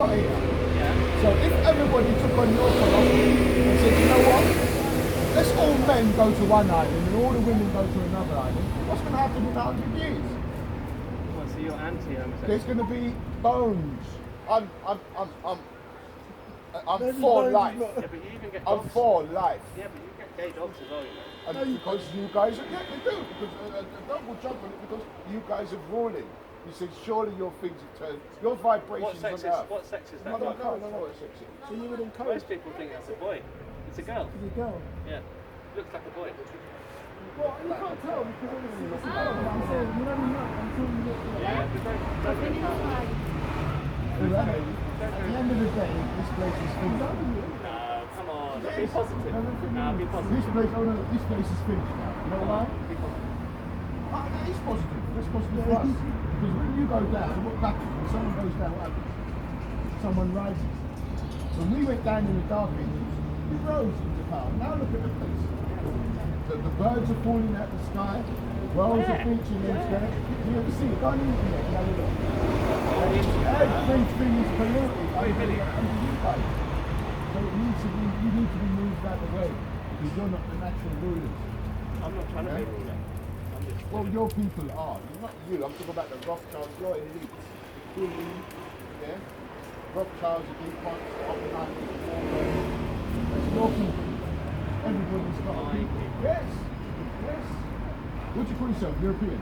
Yeah. So if everybody took on your philosophy and said, you know what, let's all men go to one island and all the women go to another island, what's going to happen in 100 years? What, so you're anti-homosexual? There's going to be bones. I'm for life. Yeah, but you even get I'm dogs. for life. Yeah, but you get gay dogs as well, you know. And because you guys, yeah, they do. Because the dog will jump on it because you guys are ruling. He says, surely your things have turned, your vibrations on earth. What sex is that? I don't know what sex is. So you would encourage Most people think that's a boy. It's a girl. the girl? Yeah. Looks like a boy. Well, you can't tell because obviously it's a girl, but I'm saying you never know until you look at it. Yeah, but don't At the end of the day, this place is finished. No, come on. Be positive. No, be positive. This place is finished now. You know why? Be positive. That is positive. That's positive for us. Because when you go down, what happens? When someone goes down, what happens? Someone rises. When we went down in the dark ages, we rose into power. Now look at the place. The birds are falling out the sky. Whales are featuring in there. You ever see it? Go on the internet and have a look. Everything is polluted under you guys. So you need to be moved out of the way. Because you're not the natural rulers. I'm not trying to be ruler. Well, your people are. Not you. I'm talking about the Rothschilds. Your elite. Yeah? Rothschilds, the DuPonts, the Oppenheimers, the Warburgs. That's your people. Everybody's got a people. Yes. Yes. What do you call yourself? European?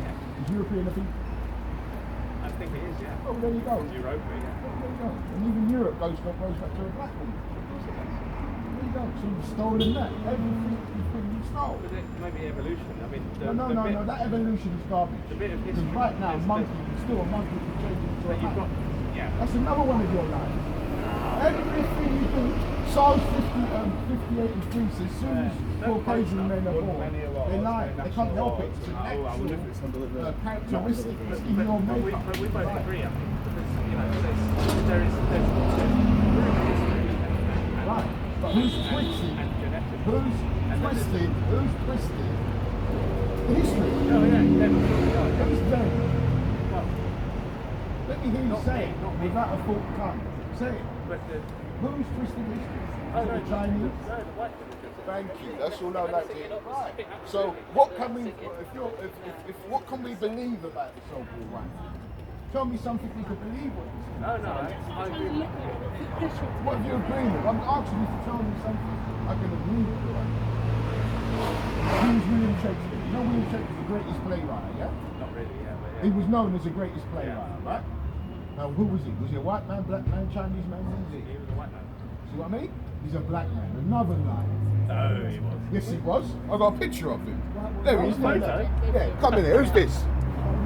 Yeah. Is European a people? I think it is, yeah. Oh, there you go. Europa, yeah. There you go. And even Europe goes back to a black people. There you go. So you've stolen that. Everything you stole. But it may be evolution. I mean, No, that evolution is garbage. The bit of Because history right now, is monkey is still a monkey to change into a But you've got, man. yeah. That's another one of your lies. Everything you do, Psalms 58 and 3 says, as soon as Caucasian men are born, they lie. They can't help it. It's a natural characteristic. It's in your makeup. But we both agree, I think, because, you know, there's history and Right. But who's twisted? and genetics. Who's twisted? History. Oh, yeah, yeah. Who's dead? Well, Let me hear you Not say me, it not me. without a forked tongue. Say it. but the... Who's twisting history? Oh, Is no, it the Chinese? No, the white people. Thank you. That's all I'd like to hear. So, what can we? If what can we believe about the so-called one? Tell me something we could believe with. No, I agree with you. What do you agree with? I'm asking you to tell me something I can agree with. Who's William Shakespeare? You know William Shakespeare's the greatest playwright, yeah? Not really, yeah, but He yeah. was known as the greatest playwright, right? Now, who was he? Was he a white man, black man, Chinese man? Who was he? He was a white man. See what I mean? He's a black man. Another lie. No, he was. Yes, he was. I got a picture of him. There he is. Photo? Yeah, come in here. Who's this? The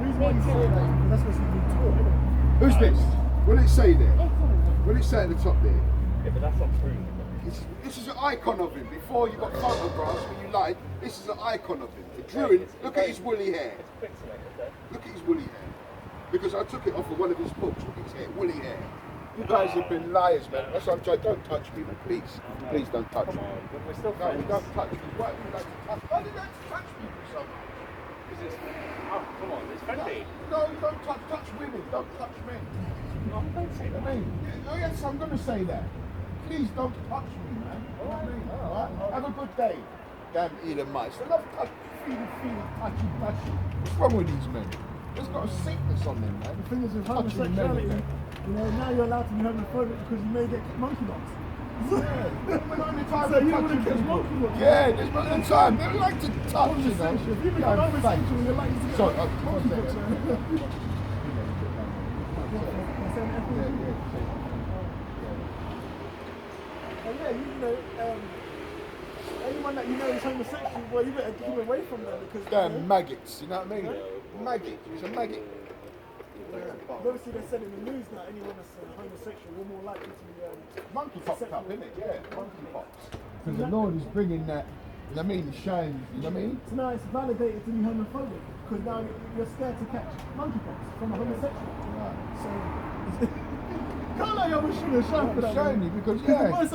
reason why you say that is because that's what's been taught, isn't it? Who's this? What did it say there? What did it say at the top there? Yeah, but that's not true. This is an icon of him. Before you got photographs when you lied, this is an icon of him. The druid, look at his woolly hair. It's pixelated, though. Look at his woolly hair. Because I took it off of one of his books. Look at his hair, woolly hair. You guys have been liars, man. That's what I'm trying. Don't touch me, man. Please. Please don't touch me. But we're still No, friends. don't touch me. Why do you like to touch? Why do you like to touch me for something? Because it's... Oh, come on, it's friendly. No, don't touch women. Don't touch men. No, don't say I that. mean, oh yes, I'm going to say that. Please don't touch me, man. You know what I mean? All right? Have a good day. Damn Elon Musk. I love feeling, touchy. What's wrong with these men? There's got a sickness on them, man. The thing is with Touching homosexuality, men. you know, now you're allowed to be homophobic because you may get monkeypox. Yeah, we're not in the time So for you touching wouldn't get people. monkeypox. Yeah, there's not the time. They like to touch, you know. Homosexual. If you become Yeah, homosexual, you're likely to get So, monkeypox. And yeah, you know, anyone that you know is homosexual, well, you better keep away from them because Damn maggots, you know what I mean? Maggot. It's a maggot. obviously they said in the news that anyone that's homosexual will more likely to be Monkeypox up, isn't it? Yeah, monkeypox. Because the Lord is bringing that, you know what I mean, the shine, you know what I mean? So now it's validated to be homophobic because now you're scared to catch monkeypox from a homosexual. So can't like I'm shooting a shot for that. Shiny, because The yeah. worst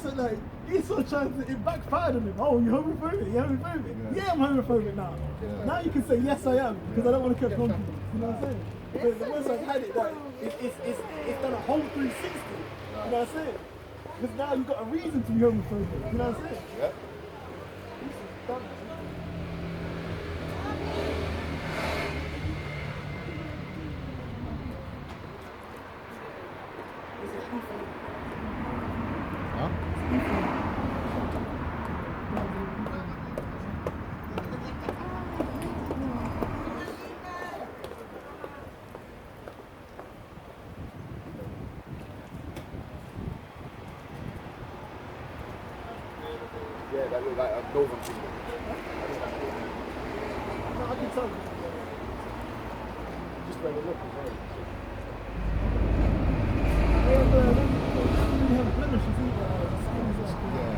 that like Esau trying to, it backfired on him. Oh, you're homophobic. You're homophobic. Yeah, I'm homophobic now. Yeah. Now you can say yes, I am because I don't want to catch monkeypox. You know what I'm saying? The Most High had it that it's done a whole 360. You know what I'm saying? Because now you've got a reason to be homophobic. You know what I'm saying? Yeah. It's done. Huh? Yeah, that looked like a northern people. No, I can tell you. Just by the look as well. They have blemishes either. The skin is like, Yeah.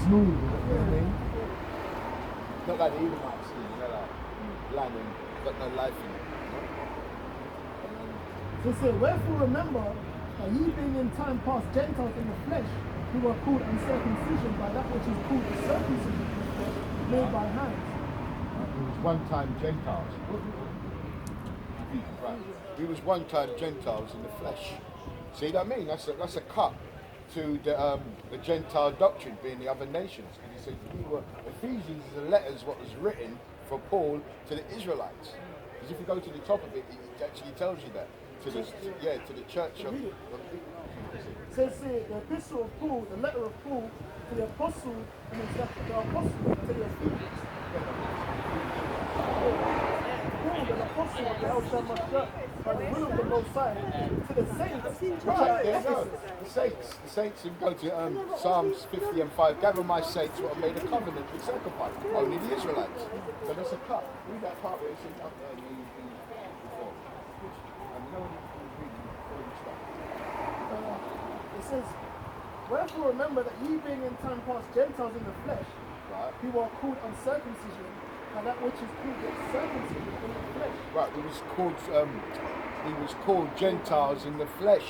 Smooth, you know what I mean? Not like the Edomite skin, you know, like bland and got no life in it. So it says, wherefore remember that ye being in time past Gentiles in the flesh, who are called uncircumcision by that which is called the circumcision of the flesh, made by hands. We was one time Gentiles. Right. We was one time Gentiles in the flesh. See what I mean? That's a cut to the Gentile doctrine being the other nations. And he said we were Ephesians is the letters what was written for Paul to the Israelites. Because if you go to the top of it, it actually tells you that. To the church of Says here, the epistle of Paul, the letter of Paul to the apostle, and it's like the apostle to the Ephesians. Paul, the apostle of the El Shammah Church, by the will of the Most High, to the saints, which are right, at there you go. Ephesus. The saints, if you go to Psalms 50 and 5, gather my saints what have made a covenant with sacrifice. Only the Israelites. So that's a cut. Read that part where it says up there before. And no one was reading before you start. It says, wherefore remember that ye being in time past Gentiles in the flesh, Right. who are called uncircumcision, and that which is called the circumcision in the flesh. Right, we was called Gentiles in the flesh.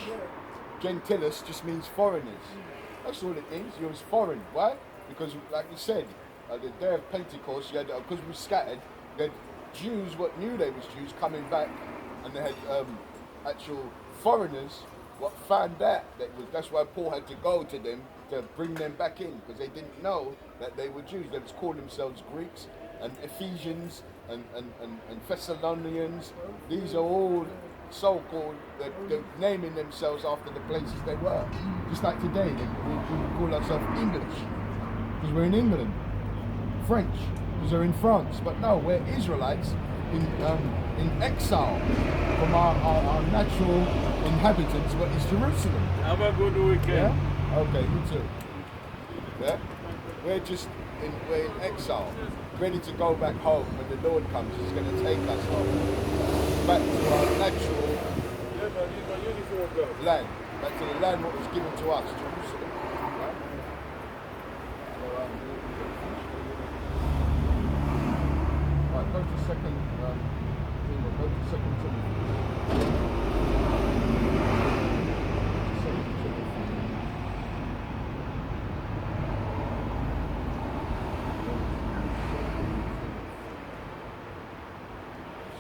Gentilis just means foreigners. That's all it means. You was foreign. Why? Because, like you said, the day of Pentecost, you had because we scattered. They had Jews what knew they was Jews coming back, and they had actual foreigners what found out that's why Paul had to go to them to bring them back in, because they didn't know that they were Jews. They was calling themselves Greeks and Ephesians and Thessalonians. These are all so-called, they're naming themselves after the places they were. Just like today, we call ourselves English because we're in England, French because they're in France. But no, we're Israelites in exile from our natural inhabitants, what is Jerusalem. Have a good weekend. Yeah? Okay, you too. Yeah? We're in exile, ready to go back home when the Lord comes. He's going to take us home, back to our natural land, back to the land what was given to us, Jerusalem. Right? So, right, go to second. Go to 2 Timothy.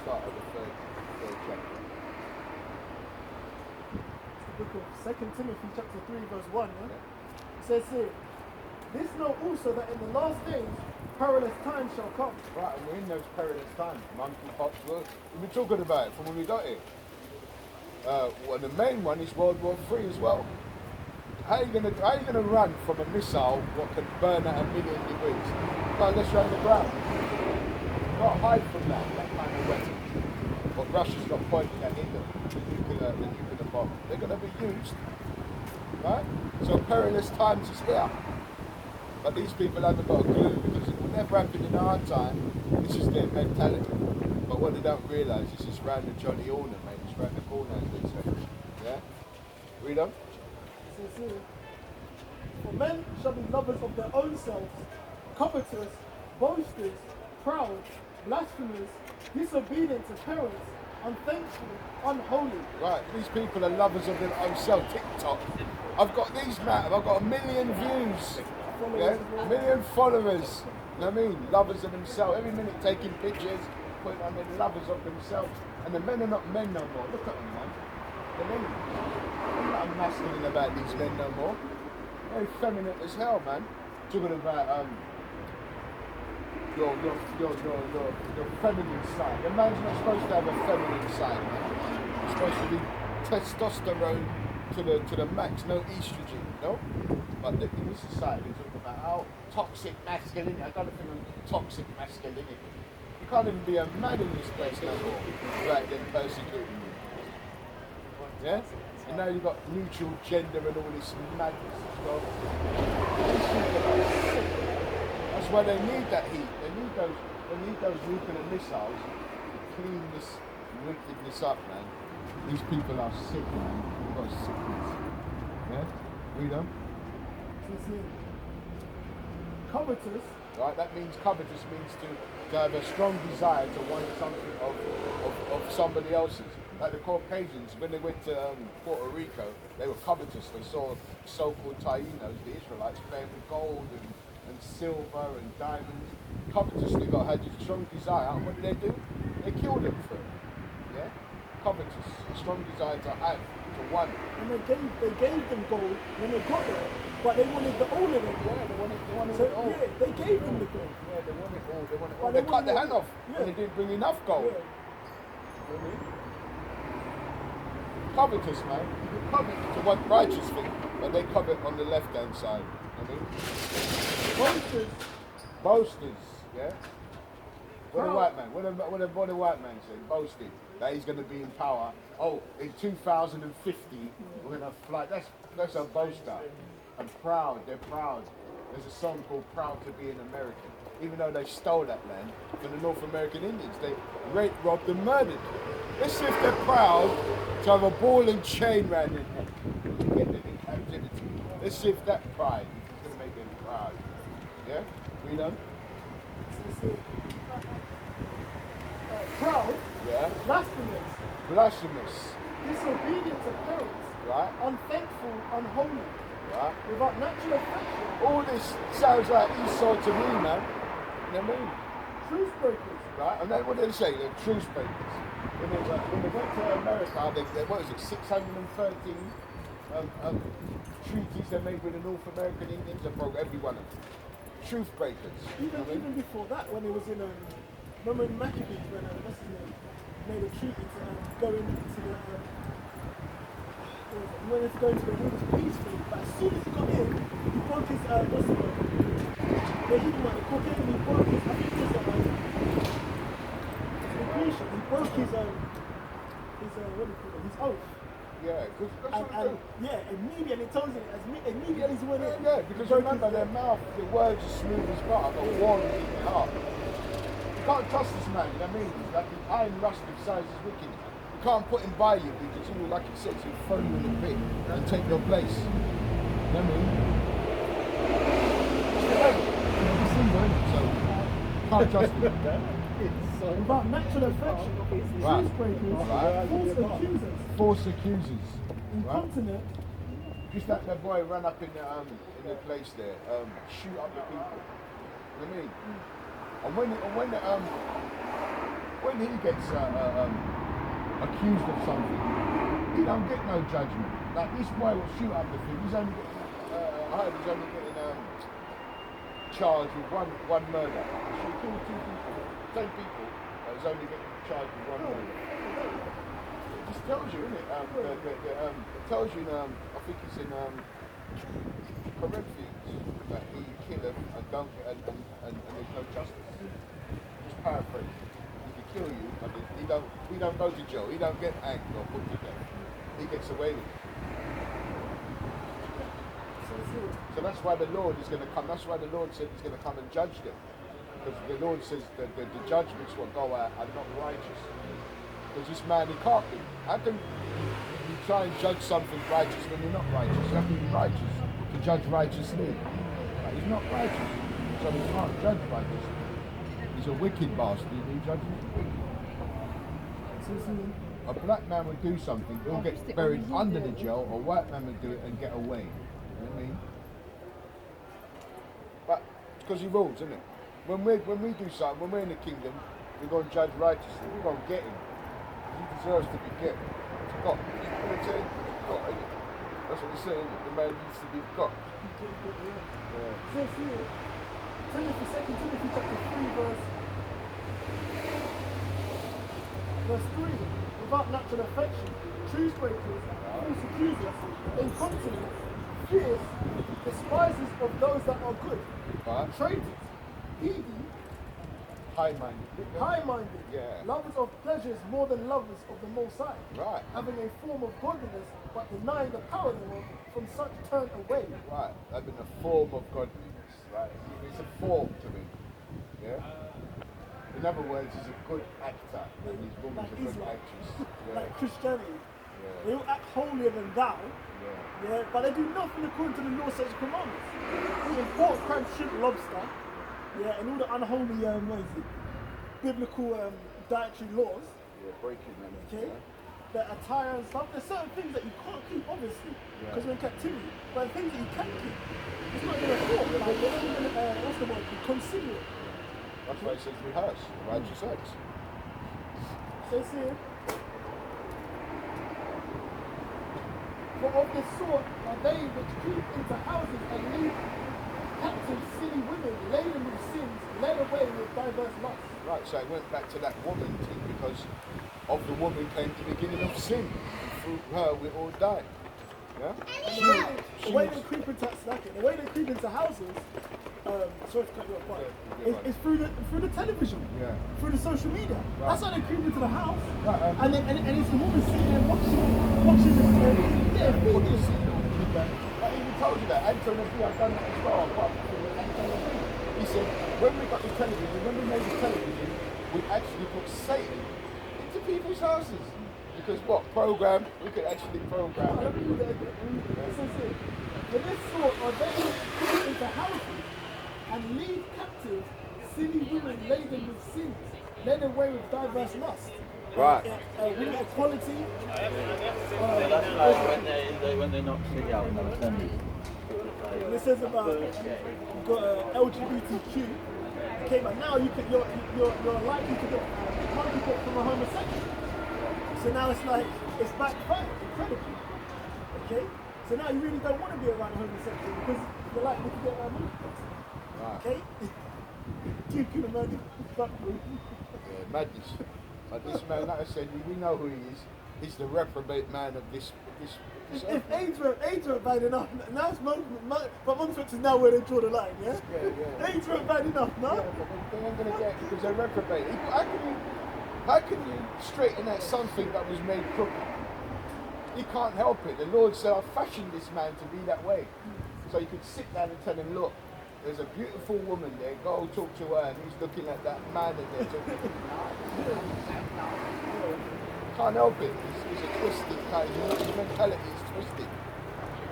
Start at the third chapter. Book of 2 Timothy chapter 3 verse 1, yeah? It says here, this know also that in the last days perilous times shall come. Right, and we're in those perilous times. Monkeypox, we've been talking about it from when we got here. Well, the main one is World War III as well. How are you gonna run from a missile what can burn at 1,000,000 degrees? Well, unless you're underground. You can't hide from that kind of weapon. What Russia's got pointing at England, the nuclear bomb. They're gonna be used. Right? So perilous times is here. But these people haven't got a clue because it will never happen in our time. This is their mentality. But what they don't realise is it's round the Johnny Horner, mate. It's round the corner, as they say. Yeah? Read on. It says here, for men shall be lovers of their own selves, covetous, boasters, proud, blasphemers, disobedient to parents, unthankful, unholy. Right, these people are lovers of their own self. TikTok. I've got these, Matt. I've got 1 million views. Yeah? 1 million followers. You know what I mean? Lovers of themselves. Every minute taking pictures, putting them in lovers of themselves. And the men are not men no more. Look at them, man. They're not masculine about these men no more. They're feminine as hell, man. Talking about your feminine side. A man's not supposed to have a feminine side, man. It's supposed to be testosterone to the max, no estrogen, no? But in this society, they talk about how toxic masculinity. I don't think of toxic masculinity. You can't even be a man in this place no more without them persecuting you. Yeah? And now you've got neutral gender and all this madness as well. That's why they need that heat. They need those nuclear missiles to clean this wickedness up, man. These people are sick, man. They've got sickness. Yeah? Read them. Covetous. Right? That means covetous means to have a strong desire to want something of somebody else's. Like the Caucasians, when they went to Puerto Rico, they were covetous. They saw so-called Taínos, the Israelites, playing with gold and silver and diamonds. Covetously had a strong desire. And what did they do? They killed them for it. Yeah? Covetous, a strong desire to have, to want. And they gave them gold when they got there, but they wanted the all of it. Yeah, they wanted So, it all. yeah, they gave them the gold. Yeah, they wanted it all. They wanted it all. But They cut the hand off yeah. when they didn't bring enough gold. Yeah. You know what I mean? Covetous, man. You covet to want righteous thing, but they covet on the left-hand side. You know what I mean? Boasters. Boasters, yeah? What a Proud. white man, what a white man say, boasting that he's going to be in power. Oh, in 2050, we're going to fly. That's a boaster. And proud, they're proud. There's a song called Proud to be an American. Even though they stole that land from the North American Indians, they raped, robbed and murdered. Let's see if they're proud to have a ball and chain round their neck to get them in captivity. Let's see if that pride is going to make them proud. Yeah? We know? Proud. Yeah? Blasphemous. Blasphemous. Disobedient to parents. Right? Unthankful. Unholy. Right? Without natural affection. All this sounds like Esau to me, man. You know what I mean? Truth breakers. Right? And then what did they say? They're truce breakers. When they went to America, they what is it, 613 treaties they made with the North American Indians and broke every one of them. Truth breakers. Even before that, when it was in remember in Maccabees when what's his name made a treaty to go into the wanted to go into the wilderness peacefully, but as soon as he got in, he broke his what's the word? The Hebrew one, the Caucasian, he broke his I think it was he broke his what do you call it? His oath. Yeah, because that's what they do. Yeah, immediately it tells you immediately he went in. Yeah, because remember their mouth, the words are smooth as butter, but war is in their heart. You can't trust this man, you know what I mean? He's like an iron rusted size is wicked. You can't put him by you because he will, like he says, he'll throw you in the pit and take your place. You know what I mean? So, can't trust him. Without natural affection, Right. truth breakers, Right. false accusers, False accusers. Right? incontinent, Just like that boy ran up in the place there, shoot up the people. You know what I mean? And when he gets accused of something, he don't get no judgment. Like this boy will shoot up the thing. He's only getting, I heard he's only getting charged with one murder. He killed 2 people, 10 people. But he's only getting charged with 1 murder. It just tells you, innit? It tells you, I think it's in Corinthians, that he killeth and there's no justice. Just paraphrase. He can kill you, but he don't go to jail. He don't get hanged or put to death. He gets away with it. So that's why the Lord is going to come. That's why the Lord said he's going to come and judge them. Because the Lord says that the judgments will go out are not righteous. Because this man, he can't be. How can you try and judge something righteous when you're not righteous? You have to be righteous to judge righteously. But he's not righteous, so he can't judge righteously. He's a wicked bastard and he judges wicked. A black man would do something, he'll get buried under the jail, or a white man would do it and get away. You know what I mean? But because he rules, isn't it? When we do something, when we're in the kingdom, we're going to judge righteously. We're going to get him. he deserves to be kept. He's got. You know what I'm saying? He's got. Innit? That's what we're saying. The man needs to be got. Yeah. Says here, Timothy, 2 Timothy chapter 3, verse 3. Without natural affection, truth breakers, false accusers, incontinent, fierce, despisers of those that are good, Right. traitors, greedy, High-minded. high-minded, Yeah. lovers of pleasures more than lovers of the Most High, Right. having a form of godliness, but denying the power thereof, from such turn away. Right. Having a form of godliness. Right. It's a form to me. Yeah. In other words, he's a good actor, and his woman's Like a good Israel. actress. Yeah. Like Christianity. Yeah. They all act holier than thou, Yeah. yeah, but they do nothing according to the law, such commandments. They import crab, shrimp, lobster, yeah, and all the unholy, what is it, biblical dietary laws, Yeah. Breaking them. okay, Yeah. the attire and stuff. There's certain things that you can't keep, obviously, because we're in captivity, but the things that you can keep, it's not going to fall. Like, they're not gonna, what's the word, consider it. That's why it says rehearse. Righteous acts. Says here, for of this sort are they which creep into houses and lead captive silly women laden with sins, led away with diverse lusts. Right, so it went back to that woman thing because of the woman came the beginning of sin. Through her we all died. Yeah? The way they creep into the way they creep into houses, sorry to cut you off, but it's through the television, Yeah. through the social media. Right. That's how they creep into the house, Right, and it's the woman sitting there watching this. Yeah, What do you feeding. see? I even told you that. Antonio B, I've done that as well. Apart from Antonio B. He said, when we got the television, when we made the television, we actually put Satan into people's houses. Because what? Program, we could actually program Let it. me read that again. It says here, for this sort are they who creep into houses and lead captive silly women laden with sins, led away with diverse lusts. Right. Women equality. That's like when they knock City out in the assembly. And it says about you've got LGBTQ. Okay, but now you're likely to get contact from a homosexual. So now it's like it's backfired incredibly. Okay, so now you really don't want to be around a homosexual because you're likely to get removed. Right. Okay, you can imagine. Yeah, madness. But this man, like I said, we know who he is. He's the reprobate man of this If AIDS weren't bad enough, now it's but Montfort is now where they draw the line, yeah? Yeah. AIDS weren't bad enough, no? Yeah, but they ain't gonna get because they're reprobate. How can you straighten out something that was made crooked? He can't help it. The Lord said, I fashioned this man to be that way. So you could sit down and tell him, look, there's a beautiful woman there, go talk to her, and he's looking at that man in there talking. Can't help it. He's a twisted kind. His mentality is twisted.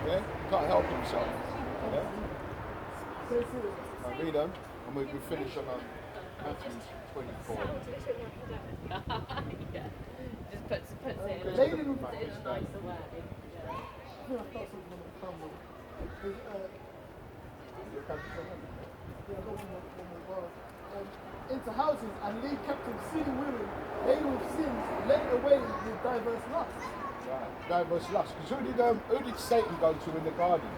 Yeah? Can't help himself. Yeah? Now read on, and we finish on Matthew 24. Yeah. Just puts it in Lady a with- nicer way. Yeah. I thought something on the camera. Into houses and lead captive silly women, laden with sins, led away with diverse lusts. Right. Diverse lust. Because who did Satan go to in the garden?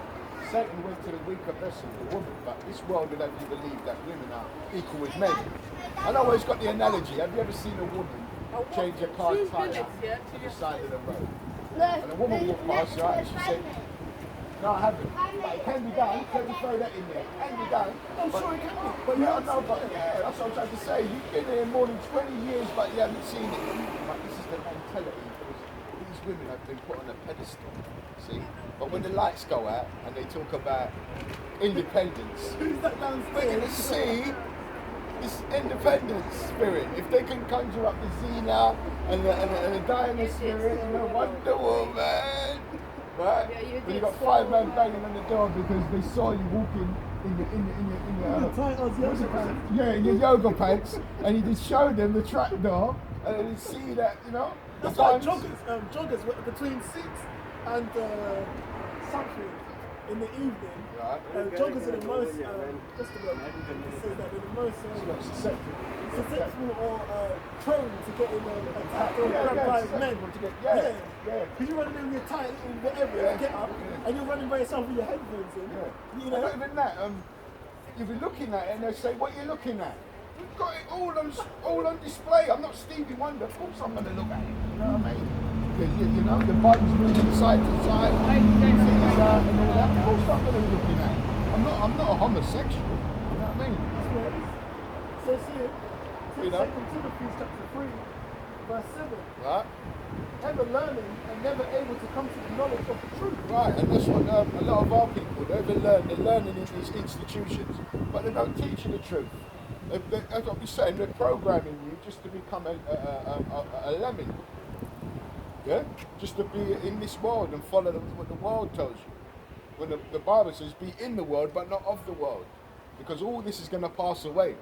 Satan went to the weaker vessel, the woman, but this world would have you believe that women are equal with men. I know it's got the analogy. Have you ever seen a woman change her car tire to the side of the road? And a woman walked past her and she said, no, I haven't. But it can be done. Let me throw that in there. It can be done. I'm sure it can be. But yeah, I know, but yeah, that's what I'm trying to say. You've been here more than 20 years, but you haven't seen it. But this is the mentality, because these women have been put on a pedestal, see? But when the lights go out and they talk about independence, Who's that we're downstairs? going to see this independence spirit. If they can conjure up the Xena and the Diana spirit and the Wonder Woman, right? Yeah, When you got 5 men banging on the door because they saw you walking in your Yoga pants. yeah, in your yoga pants, and you just showed them the trap door, and they didn't see that, you know. That's why joggers between 6 and something in the evening, Right. joggers are the most, just the word, it says that they're the most susceptible or prone to getting attacked or grabbed by men. Yeah. Because you're running in your tight little whatever, you get up, and you're running by yourself with your headphones in. Yeah. You Not know? even that. You'll be looking at it and they say, what are you looking at? We've got it all on display. I'm not Stevie Wonder. Of course I'm going to look at it. You know what I mean? You know, the buttons moving side to side, fingers out and all that. Of course I'm going to be looking at it. I'm not a homosexual. You know what I mean? So see it. You know? 2 Timothy chapter 3, verse 7. Right? Ever learning and never able to come to the knowledge of the truth. Right, and that's what a lot of our people, they're learning in these institutions, but they don't teach you the truth. As what we're saying, they're programming you just to become a lemming. Yeah? Just to be in this world and follow what the world tells you. When the Bible says, be in the world, but not of the world. Because all this is going to pass away.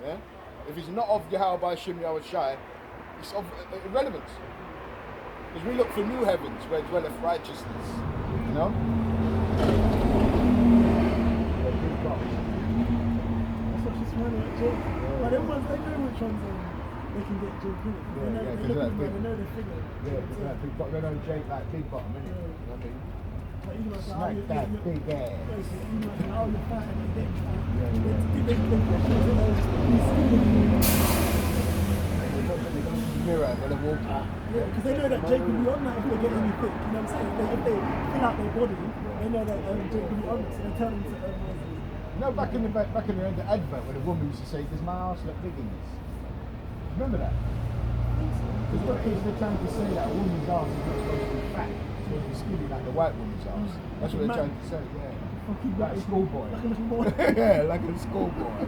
Yeah? If it's not of Yahweh Shem Yahweh Shai, it's of irrelevance. Because we look for new heavens where dwelleth righteousness. You know? That's what she's running at Jake. But them ones, they know which ones they can get Jake in it. They know the figure. Yeah, because that big bottom, they don't Jake like big bottom, innit? You know what I mean? Like, you know, like, Smack that big ass. You know, like, oh, you're fat and you get Yeah. Mirror, and then walk out. Yeah, because they know that Jake will be on that if they get anything. You know what I'm saying? If they fill out their body, they know that Jake will be on it, so they tell them to. You know, back in the advert when a woman used to say, "Does my arse look big in this?" Remember that? Because what they're trying to say that a woman's arse is not supposed to be fat, it's supposed to be skinny like the white woman's arse. That's what they're trying to say. Yeah. Like a schoolboy. Like a little boy. Yeah, like a schoolboy.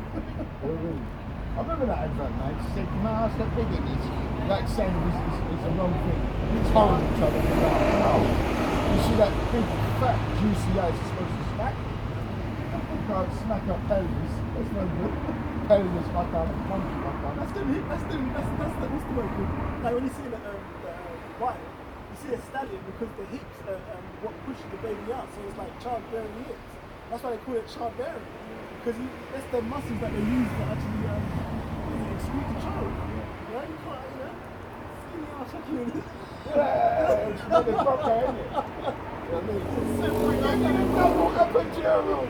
I remember that advert, mate. She said, "My arse look big in this." Like saying it's a wrong thing. It's horrible trouble. You see that big, fat, juicy ass is supposed to smack? You can't smack up pelvis. That's no good. Pelvis, my kind of monkey, my kind. That's the what's the word called? Like when you see the wire, you see a stallion because the hips are what pushes the baby out. So it's like childbearing hips. That's why they call it childbearing. Because that's the muscles that they use to actually excrete the child. Right? You can't, you know, skinny ass fucking. Yeah, it's like a proper, isn't it? You know what I mean? It's double epidural.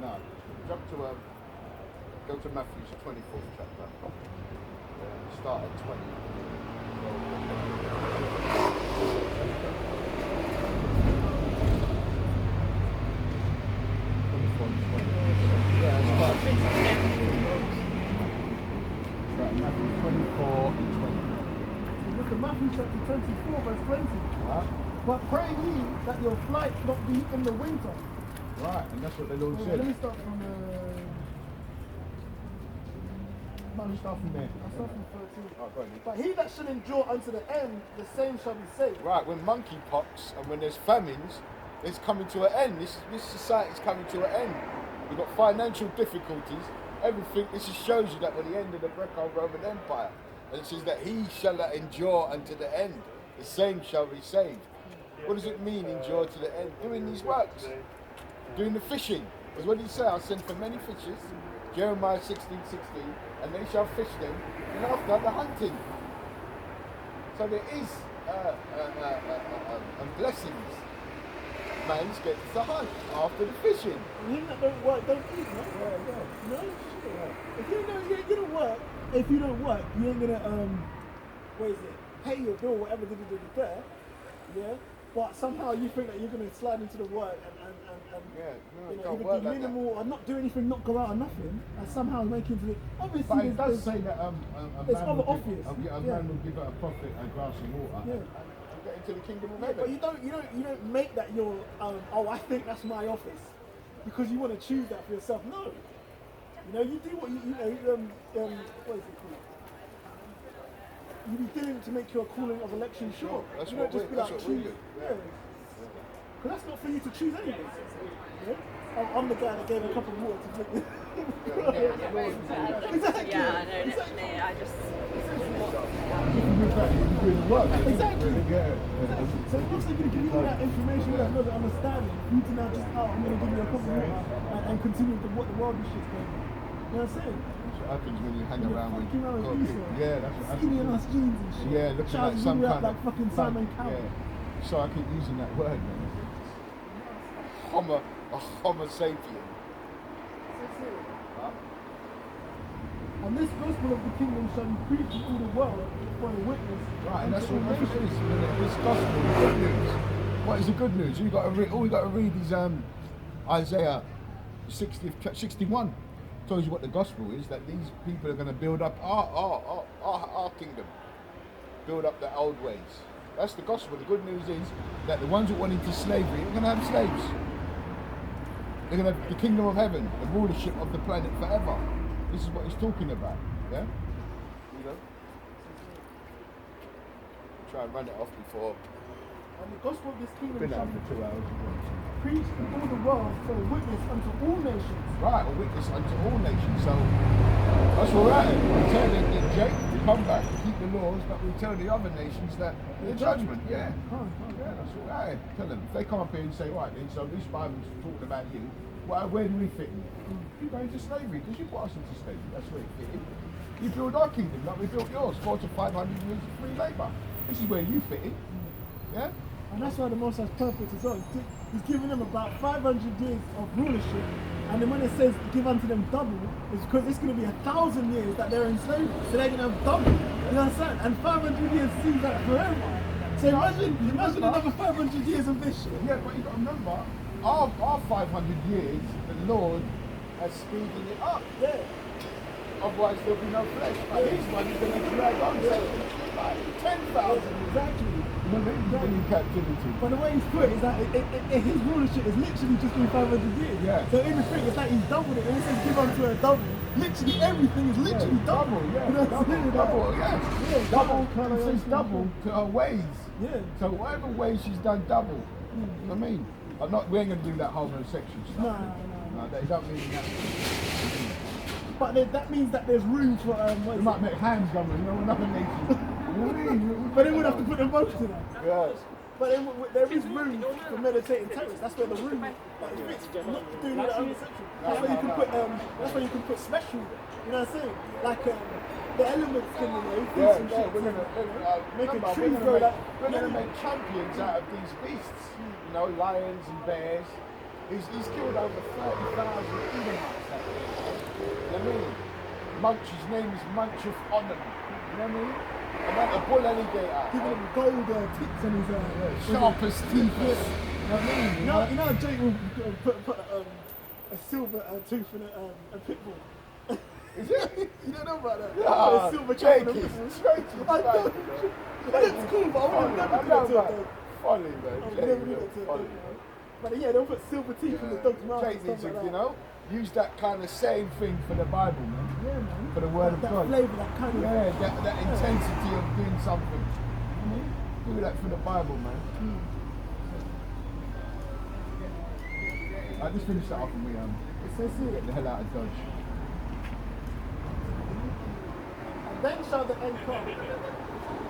No, go to Matthew's 24th chapter. Start at 20. Matthew 24 and 20. Look at Matthew chapter 24, verse 20. Right? But pray ye that your flight not be in the winter. Right, and that's what the Lord Let said. me start from I'll start from there. I'll start from 13. Oh, go on. But he that shall endure unto the end, the same shall be saved. Right, when monkeypox and when there's famines, it's coming to an end. This society's coming to an end. We've got financial difficulties, everything. This just shows you that we're the end of the Greco-Roman Empire. And it says that he shall endure unto the end, the same shall be saved. What does it mean, endure to the end? Doing these works, doing the fishing. Because what did he say? I'll send for many fishes, Jeremiah 16:16, and they shall fish them, and after the hunting. So there is blessings. Man's gets to hunt after the fishing. And him that don't work, don't eat, no? No, shit. If you don't work, if you don't work, you ain't gonna, what is it, pay your bill, whatever, yeah? But somehow you think that you're gonna slide into the work and you know, either do minimal or not do anything, not go out or nothing, and somehow make into it. Obviously, But it does say that a there's man other will obvious. give, a man will give a prophet a glass of water. Yeah. And get into the kingdom of Yeah, heaven. but you don't make that your oh, I think that's my office because you want to choose that for yourself. No, you know you do what you know what is it called? You be doing to make your calling of election sure. That's you what don't just we- be that's like what we choose. do. Yeah. Because that's not for you to choose anyway. Yeah? I'm the guy that gave a cup of water to drink. Exactly. Yeah, I know, literally. I just. With that, you're doing the work. Exactly. Yeah. So it looks like you're giving you that information, that knowledge, understanding. For you to now just, I'm going to give you a cup of water and continue with what the world is shit's going on. You know what I'm saying? That's what happens when you hang You're around with fucking around with God, Esau. yeah, that's what Skinny happens. ass jeans and shit. Yeah, looking like Trousers some all wrapped kind like of fucking Simon Cowell. Yeah. So I keep using that word, man. Homo sapien. And this gospel of the kingdom shall be preached in all the world for a witness. Right, and that's unto what all it is. nations. This gospel, the good news. What is the good news? You got to read. All you got to read is Isaiah 61. Tells you what the gospel is. That these people are going to build up our kingdom, build up the old ways. That's the gospel. The good news is that the ones that went into slavery are going to have slaves. They're going to have the kingdom of heaven, the rulership of the planet forever. This is what he's talking about. Yeah. You know. Try and run it off before. And the gospel of this kingdom Been shall out be for 2 hours. preached in all the world for a witness unto all nations. Right, a witness unto all nations. So that's all right. We tell Jake to come back to keep the laws, but we tell the other nations that the judgment. Yeah. Yeah, that's all right. Tell them if they come up here and say, right, then, so this Bible's talking about you. Well, where do we fit in? You go into slavery because you put us into slavery. That's where it fit in. You build our kingdom like we built yours, 400 to 500 years of free labour. This is where you fit in. Yeah. And that's why the Most High's perfect as well. He's giving them about 500 years of rulership. And then when it says give unto them double, it's because it's going to be 1,000 years that they're in slavery. So they're going to have double. You know what I'm saying? And 500 years seems like forever. So imagine another 500 years of this shit. Yeah, but you got to remember, our 500 years, the Lord has speeded it up. Yeah. Otherwise there'll be no flesh. But his one is going to drag on. So it's like 10,000. Exactly. In captivity. But the way he's put it is that his rulership is literally just been 500 years. Yeah. So in the thing, it's like he's doubled it. And it says give unto a double. Literally everything is literally double. Yeah, You know what I'm saying? double, yeah. Yeah, Double, kind of it says double to her ways. Yeah. So whatever way she's done double. You know what I mean? We ain't going to do that homosexual stuff. No, they don't mean that. But that means that there's room for We might make hands going, you know, another nation. You know what I mean? but they would have to put them both to that. Yes. But there is room for meditating terrorists. That's where the room fits. Not doing all that homosexual. That's where you can put. That's where you can put special. You know what I'm saying? Like the elements can some shit. We're gonna make a remember, tree we're grow gonna like. we're gonna make champions out of these beasts. You know, lions and bears. He's killed over 30,000 Edomites. That day. You know what I mean? Munch, his name is Munch of Onum. You know what I mean? And then a bull alligator. Giving him gold tips on his Sharpest teeth. You know what I mean? You know, Jake will put a silver tooth in a pit bull. Is it? You don't know about that? Yeah, A silver Jake chop in a is pit bull. straight to the I know. right. It's cool, but I would never do know, it to a man. dog. Funny, man. I would Jake never do is it to a funny. dog. But yeah, they'll put silver teeth in the dog's mouth Jake and needs stuff to, like you that. know, use that kind of same thing for the Bible, man. Yeah, man. For the word of that God. flavour, that kind of. Yeah, that intensity of doing something. Do that for the Bible, man. I just finished that off and we It says here, get the hell out of Dodge. and then shall the end come.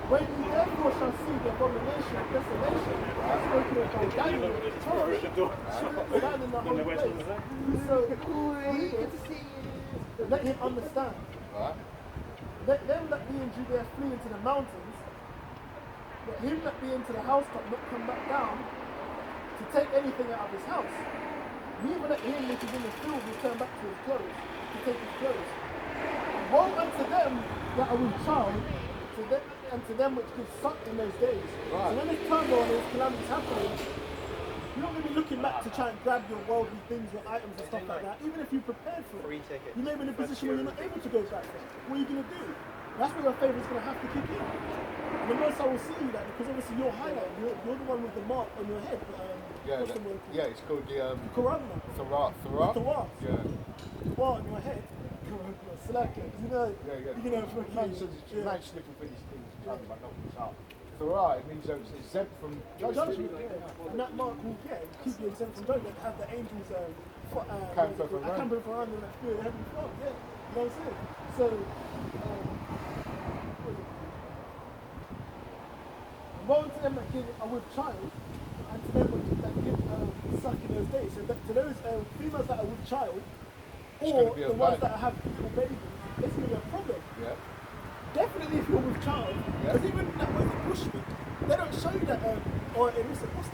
When you therefore shall see the abomination of desolation, spoken of by Daniel, stand in the holy place. So let him understand. Right? Let them that be in Judea flee into the mountains. Let him that be into the housetop not come back down to take anything out of his house. Neither let him which is in the field return back to his clothes, to take his clothes. Woe unto them that are with child, and to them which give suck in those days. Right. So when this turmoil and this calamities happening, you're not going to be looking back to try and grab your worldly things or items and stuff like that. Even if you prepared for it, you may be in a position where you're not able to go back there. What are you going to do? That's where your favour is going to have to kick in. And the Most I will see that because obviously you're higher. You're the one with the mark on your head. What's the word called? Yeah, it's called the Corona. Tharat. Tharat. Yeah. Bar on your head. Slacker. You know, Yeah. you know, fucking. Man slipping for these things, but no, it's up. Torah, it means it's exempt from Judgment, judgment. yeah. And that mark will keep you exempt from judgment. Have the angels Camp up around. camping around and spirit heavenly flow. Yeah, you know what I'm saying? So, woe to them that are with child, and to them that give suck in those days. So that, to those females that are with child, It's or gonna be a the ones bad- that have little babies, it's going to be a problem. Yeah. Definitely if you're with child, Yeah. because even that way the Bushman, they don't show you that, or what's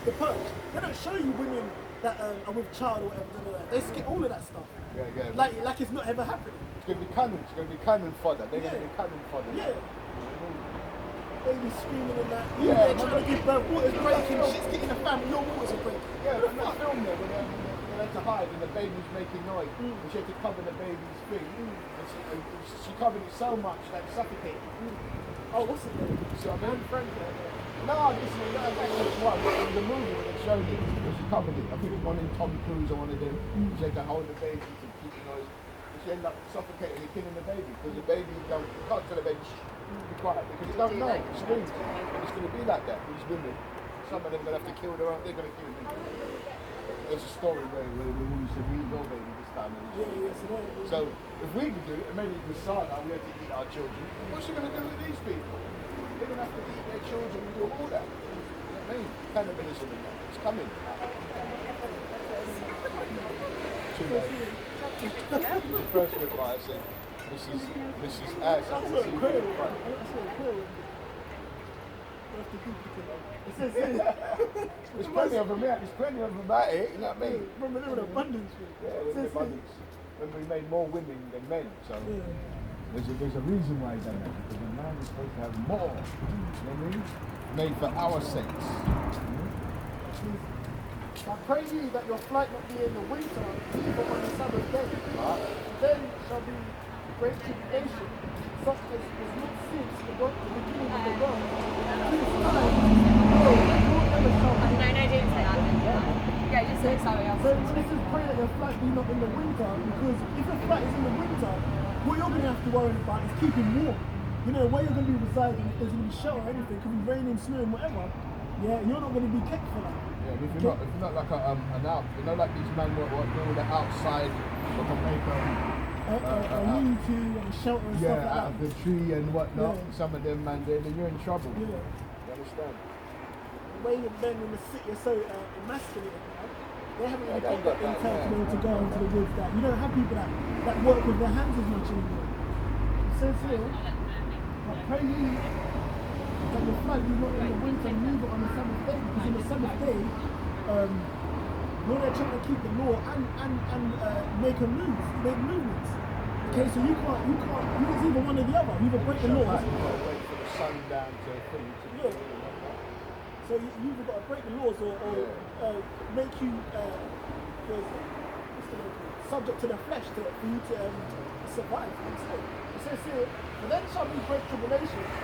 the perch, they don't show you women that are with child or whatever, they skip all of that stuff. Yeah. Like it's not ever happening. It's gonna be cannon. It's gonna be cannon fodder. They're gonna Yeah. be cannon fodder. Yeah. Baby screaming and that. Yeah, They're trying to give birth, water's breaking, shit's getting the family, your waters are breaking. Yeah, in that film there, when they had to hide and the baby's making noise, and she had to cover the baby's thing, and she covered it so much that it suffocated. Oh, what's it name? So I mean, Frank. no, this is one. In the movie when they showed it, she covered it. I think it was one in Tom Cruise or one of them. She had to hold the baby to keep the noise. And she ended up suffocating and killing the baby because the baby don't, you can't tell the baby, shh, be quiet, because it don't know. It screams. And it's going to be like that. These women, some of them going to have to kill their own, they're going to kill them. There's a story where we used to read your baby this time. So if we could do it, and maybe with Sarah, we had to eat our children, what's she going to do with these people? They're going to have to eat their children and do all that. You know what I mean? Cannibalism and that. It's coming. Too late. The first reply I said, Mrs. Ash. That's what I'm queer. There's plenty of them here. There's plenty of them out here. You know what I mean? Remember, they were in abundance. Yeah, we're in abundance. When we made more women than men, so there's a reason why he done that, because a man is supposed to have more. You know what I mean? Made for our sakes. I pray you that your flight not be in the winter, but on the Sabbath day. Then shall be great tribulation, such as was not since the beginning of the world. This time, no ever shall be. No, don't say that. Yeah, just say sorry. So this is pray that your flight be not in the winter, because if your flight is in the winter, what you're going to have to worry about is keeping warm. You know, where you're going to be residing, if there's going to be shelter or anything, it could be raining, snowing, whatever. Yeah, you're not going to be kept for that. Yeah, if you're not like an out, you know, like these men what do all the outside, what can make Lean-to and shelter and stuff like out that. of the tree and whatnot. Yeah. Some of them, man, then you're in trouble. Yeah. You understand? The way the men in the city are so emasculated now, they haven't really Yeah, got they've got that that, intel to be able to yeah. go into the woods. That you don't have people that work with their hands as much anymore. It says here, I pray you that your flight be not in the winter, neither on the Sabbath day, because on the Sabbath day, they're trying to keep the law and make movements. Okay, so you can't, it's either one or the other. You either break the laws. You've got to wait for the sundown to finish. Yeah. So you either got to break the laws or make you subject to the flesh for you to survive. It says here, for then shall be great tribulation,